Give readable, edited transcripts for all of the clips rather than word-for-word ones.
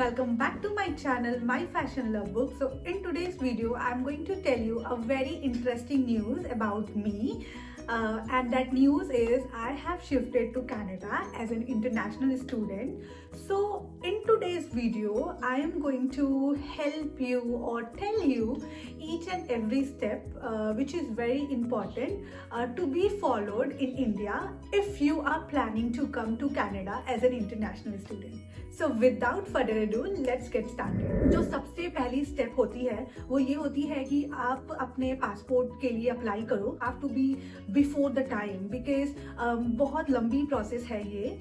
welcome back to my channel, My Fashion Love Book. So in today's video, I'm going to tell you a very interesting news about me. And that news is I have shifted to Canada as an international student. So in today's video, I am going to help you or tell you each and every step which is very important to be followed in India if you are planning to come to Canada as an international student. So without further ado, let's get started. जो सबसे पहली step होती है वो ये होती है कि आप अपने पासपोर्ट के लिए अप्लाई करो. Have to be before the time because बहुत लंबी प्रोसेस है ये.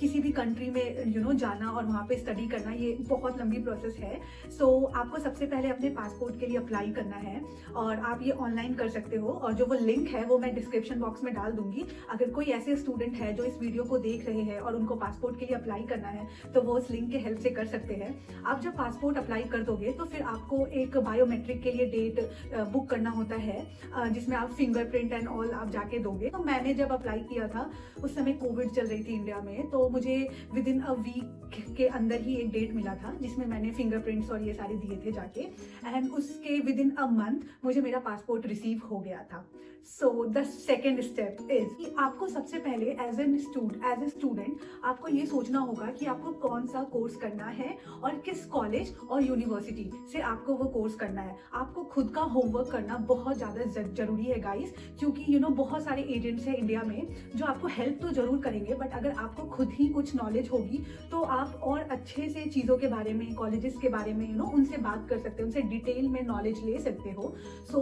किसी भी कंट्री में जाना और वहाँ पे स्टडी करना ये बहुत लंबी प्रोसेस है. सो आपको सबसे पहले अपने पासपोर्ट के लिए अप्लाई करना है और आप ये ऑनलाइन कर सकते हो. और जो वो लिंक है वो मैं डिस्क्रिप्शन बॉक्स में डाल दूंगी. अगर कोई ऐसे स्टूडेंट है जो इस वीडियो को देख रहे हैं और उनको पासपोर्ट के लिए अप्लाई करना है तो वो उस लिंक के हेल्प से कर सकते हैं. आप जब पासपोर्ट अप्लाई कर दोगे तो फिर आपको एक बायोमेट्रिक के लिए डेट बुक करना होता है जिसमें आप फिंगरप्रिंट एंड ऑल आप जाके दोगे. तो मैंने जब अप्लाई किया था उस समय कोविड चल रही थी इंडिया में, तो मुझे विद इन अ वीक के अंदर ही एक डेट मिला था जिसमें मैंने फिंगरप्रिंट्स और ये सारे दिए थे जाके. एंड उसके विद इन अ मंथ मुझे मेरा पासपोर्ट रिसीव हो गया था. So the second step is कि आपको सबसे पहले एज ए स्टूडेंट आपको ये सोचना होगा कि आपको कौन सा कोर्स करना है और किस कॉलेज और यूनिवर्सिटी से आपको वो कोर्स करना है. आपको खुद का होमवर्क करना बहुत ज़्यादा जरूरी है गाइस, क्योंकि बहुत सारे एजेंट्स हैं इंडिया में जो आपको हेल्प तो जरूर करेंगे, बट अगर आपको खुद ही कुछ नॉलेज होगी तो आप और अच्छे से चीज़ों के बारे में, कॉलेजेस के बारे में उनसे बात कर सकते हो, उनसे डिटेल में नॉलेज ले सकते हो. सो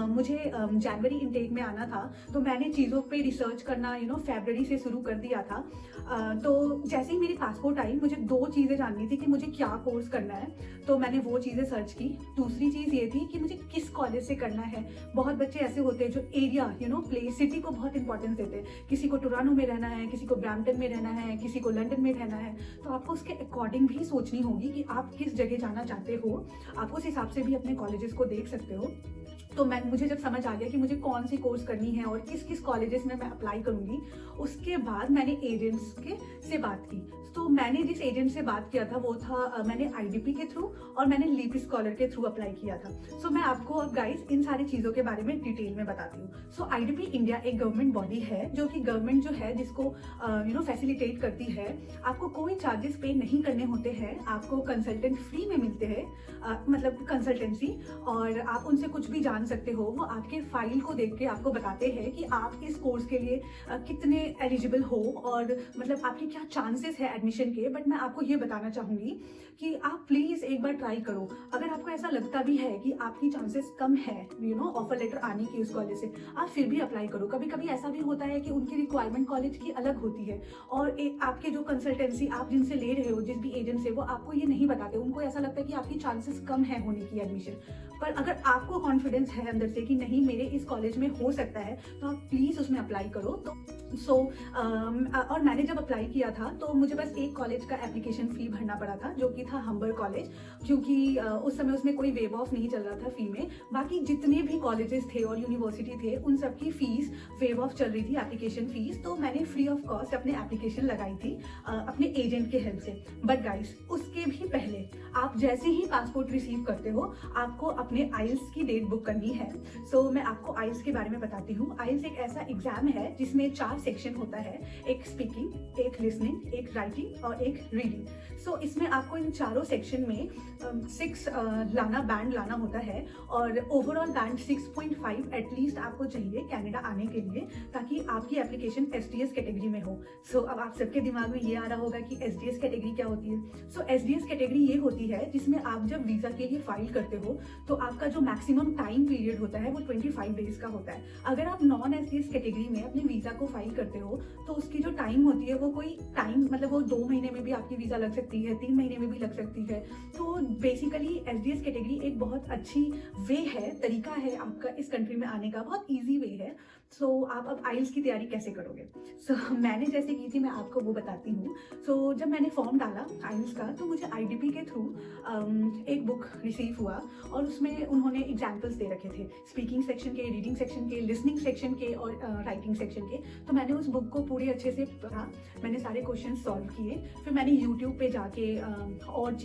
मुझे जनवरी इनटेक में आना था तो मैंने चीज़ों पे रिसर्च करना फरवरी से शुरू कर दिया था. तो जैसे ही मेरी पासपोर्ट आई मुझे दो चीज़ें जाननी थी कि मुझे क्या कोर्स करना है, तो मैंने वो चीज़ें सर्च की. दूसरी चीज़ ये थी कि मुझे किस कॉलेज से करना है. बहुत बच्चे ऐसे होते हैं जो एरिया प्लेस सिटी को बहुत इंपॉर्टेंस देते हैं. किसी को टोरंटो में रहना है, किसी को ब्रैम्पटन में रहना है, किसी को लंदन में रहना है. तो आपको उसके अकॉर्डिंग भी सोचनी होगी कि आप किस जगह जाना चाहते हो. आप उस हिसाब से भी अपने कॉलेजेस को देख सकते हो. तो मुझे जब समझ आ गया कि मुझे कौन सी कोर्स करनी है और किस किस कॉलेजेस में मैं अप्लाई करूंगी, उसके बाद मैंने एजेंट्स से बात की. तो मैंने जिस एजेंट से बात किया था वो था मैंने आईडीपी के थ्रू और मैंने लीप स्कॉलर के थ्रू अप्लाई किया था. सो मैं आपको अब गाइस इन सारी चीज़ों के बारे में डिटेल में बताती हूँ. सो आईडीपी इंडिया एक गवर्नमेंट बॉडी है जो कि गवर्नमेंट जो है जिसको फैसिलिटेट करती है. आपको कोई चार्जेस पे नहीं करने होते हैं. आपको कंसल्टेंट फ्री में मिलते हैं, मतलब कंसल्टेंसी, और आप उनसे कुछ भी जान सकते हो. वो आपके फाइल को देख के आपको बताते हैं कि आप इस कोर्स के लिए कितने एलिजिबल हो और मतलब आपके क्या चांसेस है एडमिशन के. बट मैं आपको ये बताना चाहूँगी कि आप प्लीज़ एक बार ट्राई करो. अगर आपको ऐसा लगता भी है कि आपकी चांसेस कम है ऑफर लेटर आने की उस कॉलेज से, आप फिर भी अप्लाई करो. कभी कभी ऐसा भी होता है कि उनकी रिक्वायरमेंट कॉलेज की अलग होती है और आपके जो कंसल्टेंसी आप जिनसे ले रहे हो, जिस भी एजेंट से, वो आपको ये नहीं बताते. उनको ऐसा लगता है कि आपकी चांसेस कम है होने की एडमिशन. पर अगर आपको कॉन्फिडेंस है अंदर से कि नहीं मेरे इस कॉलेज में हो सकता है तो आप प्लीज़ उसमें अप्लाई करो. तो और मैंने जब अप्लाई किया था तो मुझे बस एक कॉलेज का एप्लीकेशन फ़ी भरना पड़ा था जो कि था हम्बर कॉलेज, क्योंकि उस समय उसमें कोई वेव ऑफ नहीं चल रहा था फ़ी में. बाकी जितने भी कॉलेजेस थे और यूनिवर्सिटी थे उन सब की फ़ीस वेव ऑफ चल रही थी, एप्लीकेशन फ़ीस. तो मैंने फ्री ऑफ कॉस्ट अपने एप्लीकेशन लगाई थी अपने एजेंट के हेल्प से. बट गाइस उसके भी पहले आप जैसे ही पासपोर्ट रिसीव करते हो आपको अपने आइल्स की डेट बुक करनी है. सो मैं आपको आइल्स के बारे में बताती हूँ. आइल्स एक ऐसा एग्जाम है जिसमें 4 सेक्शन होता है. एक स्पीकिंग, एक लिसनिंग, एक राइटिंग और एक रीडिंग. सो इसमें आपको इन चारों सेक्शन में 6 बैंड लाना होता है और ओवरऑल बैंड 6.5 एटलीस्ट आपको चाहिए कनाडा आने के लिए, ताकि आपकी एप्लीकेशन एसडीएस कैटेगरी में हो. सो अब आप सबके दिमाग में ये आ रहा होगा कि एसडीएस कैटेगरी क्या होती है. सो एसडीएस कैटेगरी ये होती है जिसमें आप जब वीज़ा के लिए फाइल करते हो तो आपका जो मैक्सिमम टाइम पीरियड होता है वो 25 डेज का होता है. अगर आप नॉन एसडीएस कैटेगरी में अपने वीज़ा को फाइल करते हो तो उसकी जो टाइम होती है वो कोई टाइम, मतलब वो 2 महीने में भी आपकी वीज़ा लग सकती है, 3 महीने में भी लग सकती है. तो बेसिकली एसडीएस कैटेगरी एक बहुत अच्छी वे है, तरीका है आपका इस कंट्री में आने का, बहुत ईजी वे है. सो आप अब आइल्स की तैयारी कैसे करोगे? मैंने जैसे की थी मैं आपको वो बताती हूँ। जब मैंने फॉर्म डाला आइल्स का तो मुझे आईडीपी के थ्रू एक बुक रिसीव हुआ और उसमें उन्होंने एग्जाम्पल्स दे रखे थे, स्पीकिंग सेक्शन के, रीडिंग सेक्शन के, लिसनिंग सेक्शन के और राइटिंग सेक्शन के। तो मैंने उस बुक को पूरे अच्छे से पढ़ा, मैंने सारे क्वेश्चन सॉल्व किए। फिर मैंने यूट्यूब पे जाके और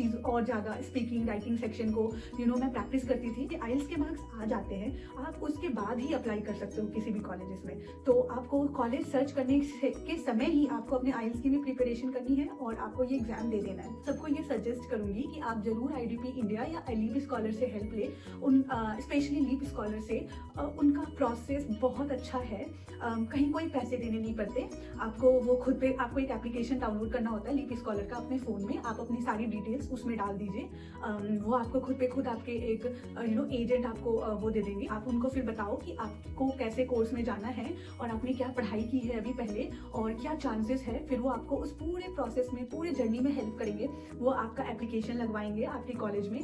ज़्यादा स्पीकिंग राइटिंग सेक्शन को मैं प्रैक्टिस करती थी कि आइल्स के मार्क्स आ जाते हैं, आप उसके बाद ही अप्लाई कर सकते हो किसी भी कॉलेजेस में। तो आपको कॉलेज सर्च करने के समय ही आपको अपने आइल्स की भी प्रिपरेशन करनी है और आपको ये एग्जाम दे देना है। सबको ये सजेस्ट करूंगी कि आप जरूर आईडीपी इंडिया या लीप स्कॉलर से हेल्प ले। स्पेशली लीप स्कॉलर से उनका प्रोसेस बहुत अच्छा है, कहीं कोई पैसे देने नहीं पड़ते आपको। वो खुद पे आपको एक एप्लीकेशन डाउनलोड करना होता है लीप स्कॉलर का अपने फ़ोन में, आप अपनी सारी डिटेल्स उसमें डाल दीजिए। वो आपको खुद पे खुद आपके एक एजेंट आपको वो दे देंगे। आप उनको फिर बताओ कि आपको कैसे कोर्स में जाना है और आपने क्या पढ़ाई की है अभी पहले और क्या चांसेस है। फिर वो आपको उस पूरे प्रोसेस में, पूरे जर्नी में हेल्प करेंगे। वो आपका एप्लीकेशन लगवाएंगे आपके कॉलेज में।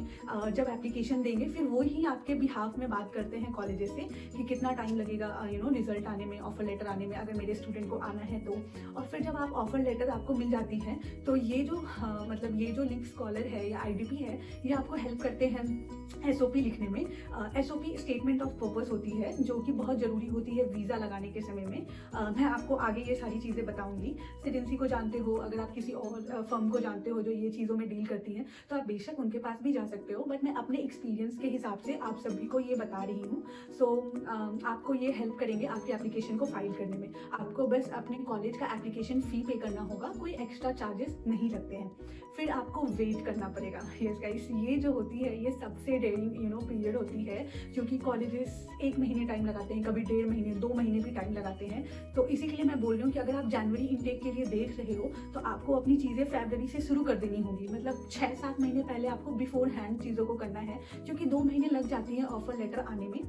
जब एप्लीकेशन देंगे फिर वो ही आपके बिहाफ में बात करते हैं कॉलेजेस से कि कितना टाइम लगेगा रिजल्ट आने में, ऑफर लेटर आने में, अगर मेरे स्टूडेंट को आना है तो। और फिर जब आप ऑफर लेटर आपको मिल जाती है तो ये जो लीप स्कॉलर है या आईडीपी है, ये आपको हेल्प करते हैं एसओपी लिखने में। एसओपी स्टेटमेंट ऑफ पर्पस होती है जो कि बहुत ज़रूरी होती है वीज़ा लगाने के समय में। मैं आपको आगे ये सारी चीज़ें बताऊंगी। सिडेंसी को जानते हो, अगर आप किसी और फर्म को जानते हो जो ये चीज़ों में डील करती हैं तो आप बेशक उनके पास भी जा सकते हो, बट मैं अपने एक्सपीरियंस के हिसाब से आप सभी को ये बता रही हूँ। आपको ये हेल्प करेंगे आपके एप्लीकेशन को फाइल करने में। आपको बस अपने कॉलेज का एप्लीकेशन फ़ी पे करना होगा, कोई एक्स्ट्रा चार्जेस नहीं लगते हैं। फिर आपको वेट करना पड़ेगा। यस गाइस, ये जो होती है ये सबसे डेयरिंग पीरियड होती है, क्योंकि कॉलेजेस 1 महीने टाइम लगाते हैं, कभी 1.5 महीने, 2 महीने भी टाइम लगाते हैं। तो इसी के लिए मैं बोल रही हूँ कि अगर आप जनवरी इनटेक के लिए देख रहे हो तो आपको अपनी चीज़ें फरवरी से शुरू कर देनी होगी। मतलब 6-7 महीने पहले आपको बिफोर हैंड चीज़ों को करना है, क्योंकि 2 महीने लग जाती हैं ऑफर लेटर आने में।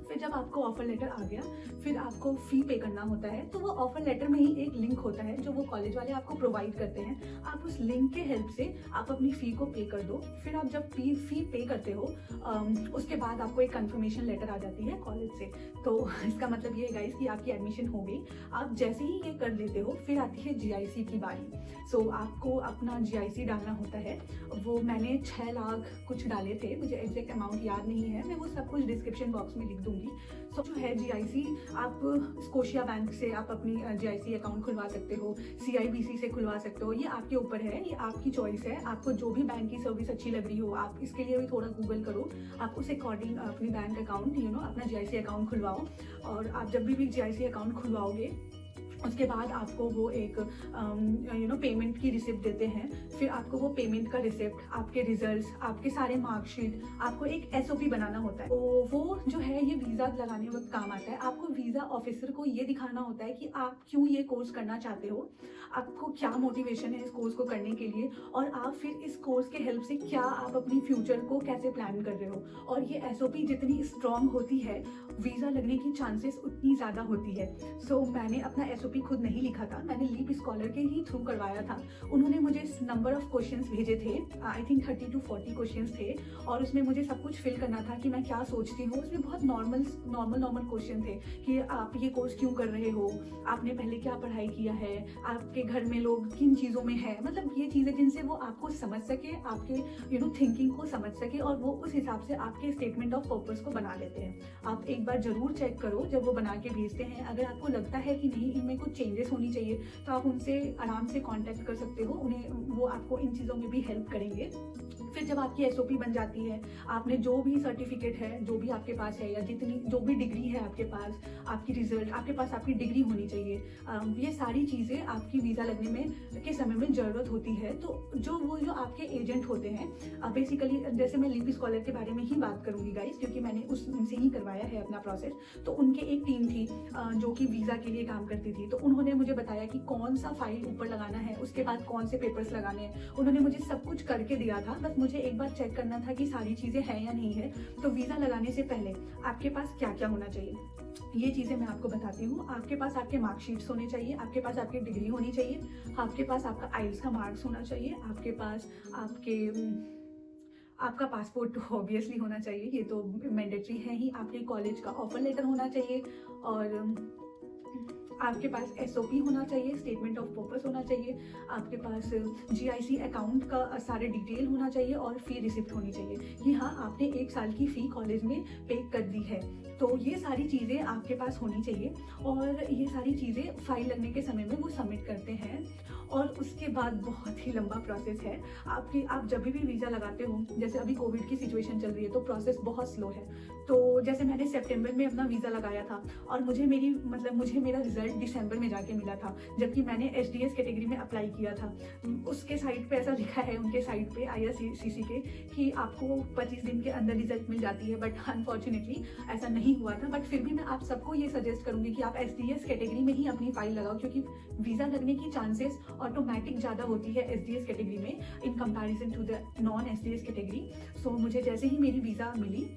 फिर जब आपको ऑफर लेटर आ गया फिर आपको फ़ी पे करना होता है। तो वो ऑफर लेटर में ही एक लिंक होता है जो वो कॉलेज वाले आपको प्रोवाइड करते हैं। आप उस लिंक के हेल्प से आप अपनी फ़ी को पे कर दो। फिर आप जब फ़ी पे करते हो उसके बाद आपको एक कंफर्मेशन लेटर आ जाती है कॉलेज से। तो इसका मतलब ये है गाइस कि आपकी एडमिशन हो गई। आप जैसे ही ये कर लेते हो फिर आती है जीआईसी की बारी। आपको अपना जीआईसी डालना होता है। वो मैंने 6 लाख कुछ डाले थे, मुझे एग्जैक्ट अमाउंट याद नहीं है, मैं वो सब कुछ डिस्क्रिप्शन बॉक्स में लिख दूंगी। जो है जीआईसी, आप स्कोशिया बैंक से आप अपनी जीआईसी अकाउंट खुलवा सकते हो, सीआईबीसी से खुलवा सकते हो। ये आपके ऊपर है, ये आपकी चॉइस है। आपको जो भी बैंक की सर्विस अच्छी लग रही हो आप इसके लिए भी थोड़ा गूगल करो, आप उस अकॉर्डिंग अपनी बैंक अकाउंट अपना जीआईसी अकाउंट खुलवाओ। और आप जब भी जीआईसी अकाउंट खुलवाओगे उसके बाद आपको वो एक पेमेंट की रिसिप्ट देते हैं। फिर आपको वो पेमेंट का रिसिप्ट, आपके रिजल्ट्स, आपके सारे मार्कशीट, आपको एक एसओपी बनाना होता है। तो वो जो है ये वीज़ा लगाने वक्त काम आता है। आपको वीज़ा ऑफिसर को ये दिखाना होता है कि आप क्यों ये कोर्स करना चाहते हो, आपको क्या मोटिवेशन है इस कोर्स को करने के लिए, और आप फिर इस कोर्स के हेल्प से क्या आप अपनी फ्यूचर को कैसे प्लान कर रहे हो। और ये एसओपी जितनी स्ट्रॉन्ग होती है वीज़ा लगने की चांसेस उतनी ज़्यादा होती है। मैंने अपना एसओपी खुद नहीं लिखा था, मैंने लीप स्कॉलर के ही थ्रू करवाया था। उन्होंने मुझे नंबर ऑफ क्वेश्चंस भेजे थे, आई थिंक 30 to 40 क्वेश्चंस थे, और उसमें मुझे सब कुछ फिल करना था कि मैं क्या सोचती हूँ। उसमें बहुत नॉर्मल क्वेश्चन थे कि आप ये कोर्स क्यों कर रहे हो, आपने पहले क्या पढ़ाई किया है, आपके घर में लोग किन चीज़ों में है, मतलब ये चीज़ें जिनसे वो आपको समझ सके, आपके थिंकिंग को समझ सके, और वो उस हिसाब से आपके स्टेटमेंट ऑफ पर्पस को बना लेते हैं। आप एक बार जरूर चेक करो जब वो बना के भेजते हैं। अगर आपको लगता है कि नहीं इनमें कुछ चेंजेस होनी चाहिए तो आप उनसे आराम से कांटेक्ट कर सकते हो, वो आपको इन चीज़ों में भी हेल्प करेंगे। फिर जब आपकी एसओपी बन जाती है, आपने जो भी सर्टिफिकेट है, जो भी आपके पास है, या जो भी डिग्री है आपके पास, आपकी रिजल्ट, आपके पास आपकी डिग्री होनी चाहिए, ये सारी चीज़ें आपकी वीज़ा लगने में के समय में ज़रूरत होती है। तो जो आपके एजेंट होते हैं, बेसिकली जैसे मैं लीप स्कॉलर के बारे में ही बात करूँगी गाइस, क्योंकि मैंने उनसे ही करवाया है अपना प्रोसेस। तो उनके एक टीम थी जो कि वीज़ा के लिए काम करती थी। तो उन्होंने मुझे बताया कि कौन सा फाइल ऊपर लगाना है, उसके बाद कौन से पेपर्स लगाने हैं। उन्होंने मुझे सब कुछ करके दिया था, बस मुझे एक बार चेक करना था कि सारी चीज़ें हैं या नहीं है। तो वीज़ा लगाने से पहले आपके पास क्या क्या होना चाहिए, ये चीज़ें मैं आपको बताती हूँ। आपके पास आपके मार्कशीट्स होने चाहिए, आपके पास आपकी डिग्री होनी चाहिए, आपके पास आपका आइल्स का मार्क्स होना चाहिए, आपके पास आपका पासपोर्ट तो ऑब्वियसली होना चाहिए, ये तो मैंडेटरी है ही। आपके कॉलेज का ऑफर लेटर होना चाहिए और आपके पास SOP होना चाहिए, स्टेटमेंट ऑफ पर्पस होना चाहिए, आपके पास GIC अकाउंट का सारे डिटेल होना चाहिए और फ़ी रिसिप्ट होनी चाहिए कि हाँ आपने 1 साल की फ़ी कॉलेज में पे कर दी है। तो ये सारी चीज़ें आपके पास होनी चाहिए और ये सारी चीज़ें फाइल लगने के समय में वो सबमिट करते हैं। और उसके बाद बहुत ही लंबा प्रोसेस है। आप जब भी वीज़ा लगाते हो, जैसे अभी कोविड की सिचुएशन चल रही है तो प्रोसेस बहुत स्लो है। तो जैसे मैंने सितंबर में अपना वीज़ा लगाया था और मुझे मेरा रिजल्ट दिसंबर में जाके मिला था, जबकि मैंने SDS कैटेगरी में अप्लाई किया था। उसके साइट पे ऐसा लिखा है, उनके साइट पे IRCTC के, कि आपको 25 दिन के अंदर रिजल्ट मिल जाती है, बट अनफॉर्चुनेटली ऐसा नहीं हुआ था। बट फिर भी मैं आप सबको ये सजेस्ट करूँगी कि आप SDS कैटेगरी में ही अपनी फाइल लगाओ, क्योंकि वीज़ा लगने की चांसेस ऑटोमेटिक ज़्यादा होती है SDS कैटेगरी में in comparison to the non SDS category. So मुझे जैसे ही मेरी वीज़ा मिली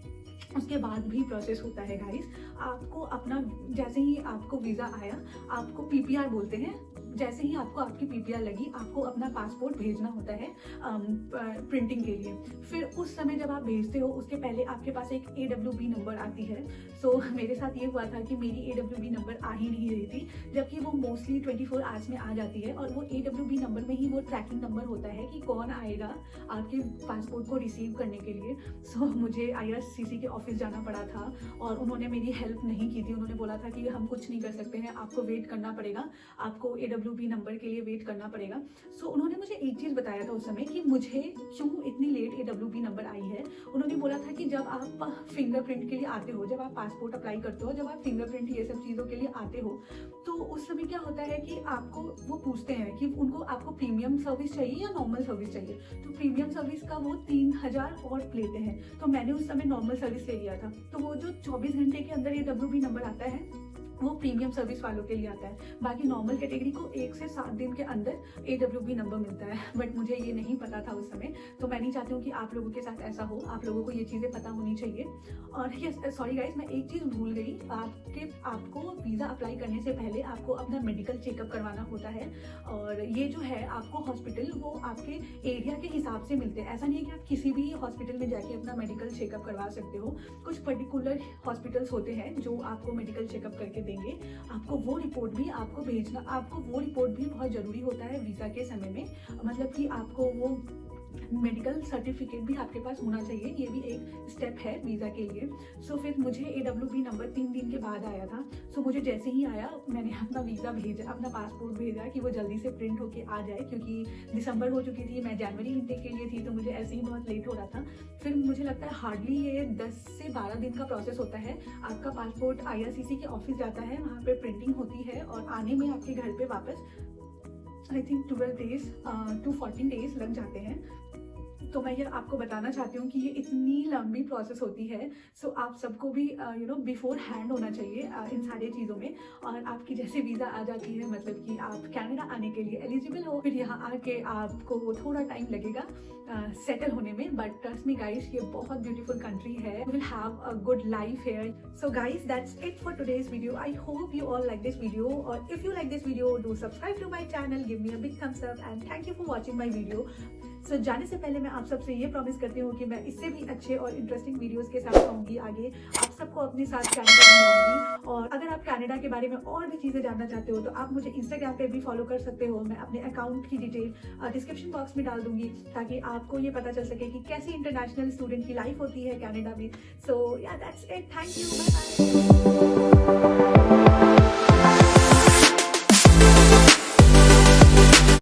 उसके बाद भी प्रोसेस होता है गाइस। आपको अपना, जैसे ही आपको वीज़ा आया, आपको PPR बोलते हैं, जैसे ही आपको आपकी PPR लगी, आपको अपना पासपोर्ट भेजना होता है प्रिंटिंग के लिए। फिर उस समय जब आप भेजते हो उसके पहले आपके पास एक AWB नंबर आती है। सो मेरे साथ ये हुआ था कि मेरी AWB नंबर आ ही नहीं रही थी, जबकि वो मोस्टली 24 आवर्स में आ जाती है और वो AWB नंबर में ही वो ट्रैकिंग नंबर होता है कि कौन आएगा आपके पासपोर्ट को रिसीव करने के लिए। सो मुझे IRCTC के ऑफिस जाना पड़ा था और उन्होंने मेरी हेल्प नहीं की थी। उन्होंने बोला था कि हम कुछ नहीं कर सकते हैं, आपको वेट करना पड़ेगा, आपको AWB नंबर के लिए वेट करना पड़ेगा। सो उन्होंने मुझे एक चीज़ बताया था उस समय कि मुझे क्यों इतनी लेट AWB नंबर आई है। उन्होंने बोला था कि जब आप फिंगरप्रिंट के लिए आते हो, जब आप पासपोर्ट अप्लाई करते हो, जब आप फिंगरप्रिंट ये सब चीज़ों के लिए आते हो, तो उस समय क्या होता है कि आपको वो पूछते हैं कि आपको प्रीमियम सर्विस चाहिए या नॉर्मल सर्विस चाहिए। तो प्रीमियम सर्विस का वो 3000 और लेते हैं, तो मैंने उस समय नॉर्मल सर्विस ले लिया था। तो वो जो 24 घंटे के अंदर AWB नंबर आता है वो प्रीमियम सर्विस वालों के लिए आता है। बाकी नॉर्मल कैटेगरी को 1 से 7 दिन के अंदर AWB नंबर मिलता है, बट मुझे ये नहीं पता था उस समय। तो मैं नहीं चाहती हूँ कि आप लोगों के साथ ऐसा हो, आप लोगों को ये चीज़ें पता होनी चाहिए। और यस, सॉरी गाइस, मैं एक चीज़ भूल गई, आपको वीज़ा अप्लाई करने से पहले आपको अपना मेडिकल चेकअप करवाना होता है। और ये जो है आपको हॉस्पिटल वो आपके एरिया के हिसाब से मिलते हैं। ऐसा नहीं है कि आप किसी भी हॉस्पिटल में जाके अपना मेडिकल चेकअप करवा सकते हो। कुछ पर्टिकुलर हॉस्पिटल्स होते हैं जो आपको मेडिकल चेकअप करके देंगे। आपको वो रिपोर्ट भी बहुत ज़रूरी होता है वीज़ा के समय में। मतलब कि आपको वो मेडिकल सर्टिफिकेट भी आपके पास होना चाहिए, ये भी एक स्टेप है वीज़ा के लिए। सो फिर मुझे AWB नंबर 3 दिन के बाद आया था। सो मुझे जैसे ही आया मैंने अपना पासपोर्ट भेजा कि वो जल्दी से प्रिंट होके आ जाए, क्योंकि दिसंबर हो चुकी थी, मैं जनवरी इनटेक के लिए थी, तो मुझे ऐसे ही बहुत लेट हो रहा था। फिर मुझे लगता है हार्डली ये 10 से 12 दिन का प्रोसेस होता है। आपका पासपोर्ट IRCTC के ऑफिस जाता है, वहाँ पर प्रिंटिंग होती है और आने में आपके घर पर वापस I think 12 days to 14 days लग जाते हैं। तो मैं ये आपको बताना चाहती हूँ कि ये इतनी लंबी प्रोसेस होती है। सो आप सबको भी बिफोर हैंड होना चाहिए इन सारी चीज़ों में। और आपकी जैसे वीज़ा आ जाती है, मतलब कि आप कनाडा आने के लिए एलिजिबल हो, फिर यहाँ आके आपको थोड़ा टाइम लगेगा सेटल होने में। बट ट्रस्ट मी गाइस, ये बहुत ब्यूटीफुल कंट्री है, you will have a good life here. So guys, that's it for today's video. I hope you all like this video, और if you like this video do subscribe to my channel, give me a big thumbs up and thank you for watching my video. So जाने से पहले मैं आप सबसे ये promise करती हूँ कि मैं इससे भी अच्छे और इंटरेस्टिंग वीडियोस के साथ आऊँगी आगे, आप सबको अपने साथ कनाडा घुमाऊंगी। और अगर आप कनाडा के बारे में और भी चीज़ें जानना चाहते हो तो आप मुझे इंस्टाग्राम पे भी फॉलो कर सकते हो। मैं अपने अकाउंट की डिटेल डिस्क्रिप्शन बॉक्स में डाल दूंगी, ताकि आपको ये पता चल सके कि कैसी इंटरनेशनल स्टूडेंट की लाइफ होती है कनाडा में। So yeah that's it, thank you, bye bye.